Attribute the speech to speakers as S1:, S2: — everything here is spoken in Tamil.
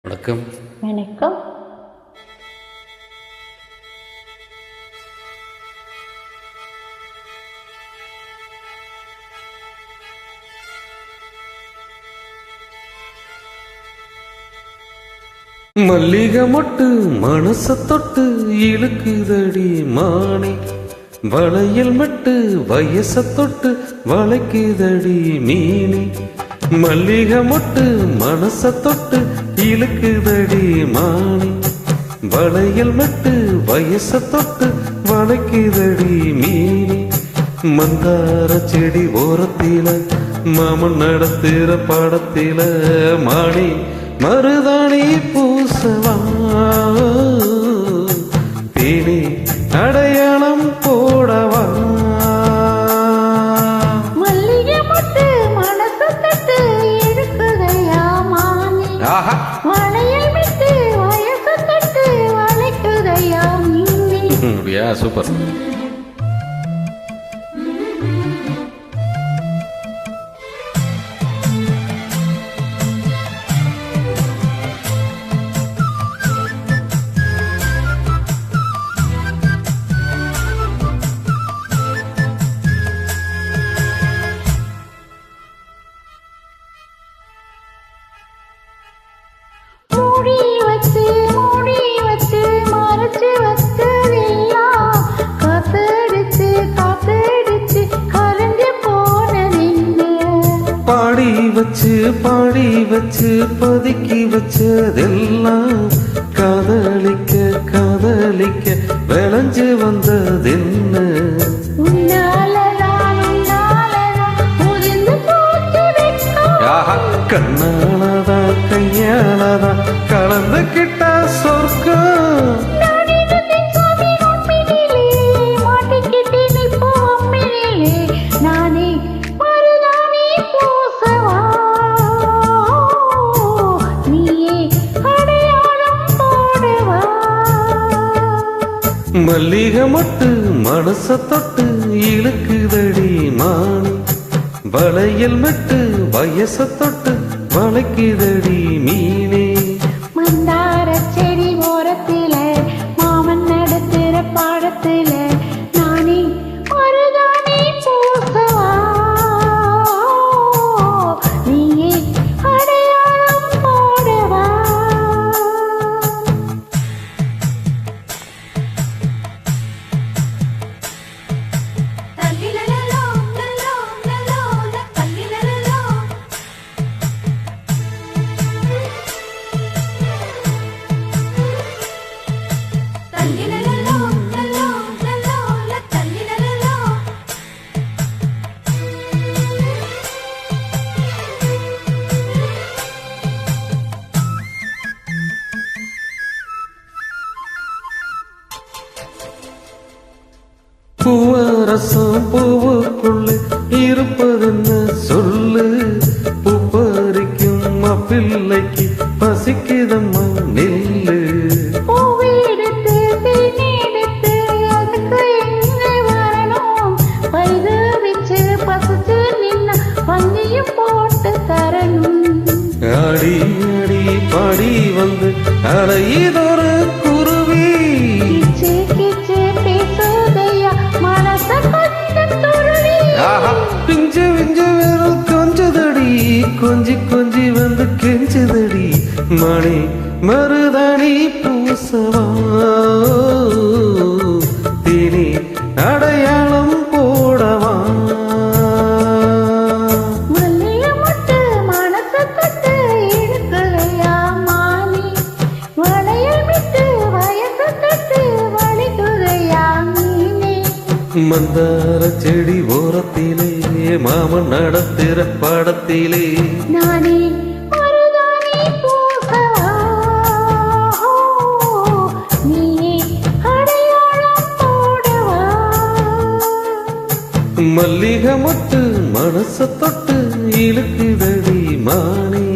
S1: வணக்கம்.
S2: வணக்கம்.
S1: மல்லிகை மொட்டு மனச தொட்டு இழுக்குதடி மானே, வளையல் மட்டு வயச தொட்டு வளைக்குதடி மீனே. மல்லிகை மொட்டு மனச தொட்டு இழுக்குதடி மானே, வளையல் மட்டு வயச தொட்டு வளைக்குதடி மீனே. மந்தார செடி ஓரத்தில மாமன் நடத்துற பாடத்தில மானே மருதாணி பூசவா, தேனி அடையாளம் போடவா.
S2: மல்லிகை மொட்டு மனச தொட்டு இழுக்குதையா மானே, வளையல் விட்டு வயச தொட்டு வளைக்குதையா மீனே.
S1: அப்படியா? சூப்பர். பாடி வச்சு பதுக்கி வச்சதெல்லாம் காதலிக்க காதலிக்க விளைஞ்சு வந்ததென்ன. கண்ணாலதா கையாலதா கலந்துகிட்ட சொர்க்கம். மல்லிகை மொட்டு மனச தொட்டு இழுக்குதடி மானே, வளையல் மட்டு வயச தொட்டு வளைக்குதடி மீனே.
S2: மந்தார செடி ஓரத்தில மாமன் நடத்துற பாடத்தில நானே மருதாணி பூசவா, நீயே அடையாளம் போடவா.
S1: பூவரசம் பூவுக்குள்ள இருப்பதுன்னு சொல்லு, பூப்பறிக்கும் பிள்ளைக்கு பசிக்குதம்மா நெல்லு. ஆடி ஆடி பாடி வந்து அலையதொரு குருவி, பிஞ்சு பிஞ்சு விரல் கொஞ்சதடி கொஞ்சி கொஞ்சி வந்து கெஞ்சதடி மணி மருதாணி பூசவா, தேனி அடையாளம் போடவா.
S2: மல்லிகை மொட்டு மனச தொட்டு இழுக்குதையா மானே, வளையல் விட்டு வயச தொட்டு வளைக்குதையா மீனே.
S1: மந்தார செடி ஓரத்திலே மாமன் நடத்துற பாடத்திலே
S2: நானே மருதாணி பூசவா, நீயே அடையாளம் போடவா.
S1: மல்லிகை மொட்டு மனச தொட்டு இழுக்குதடி மானே.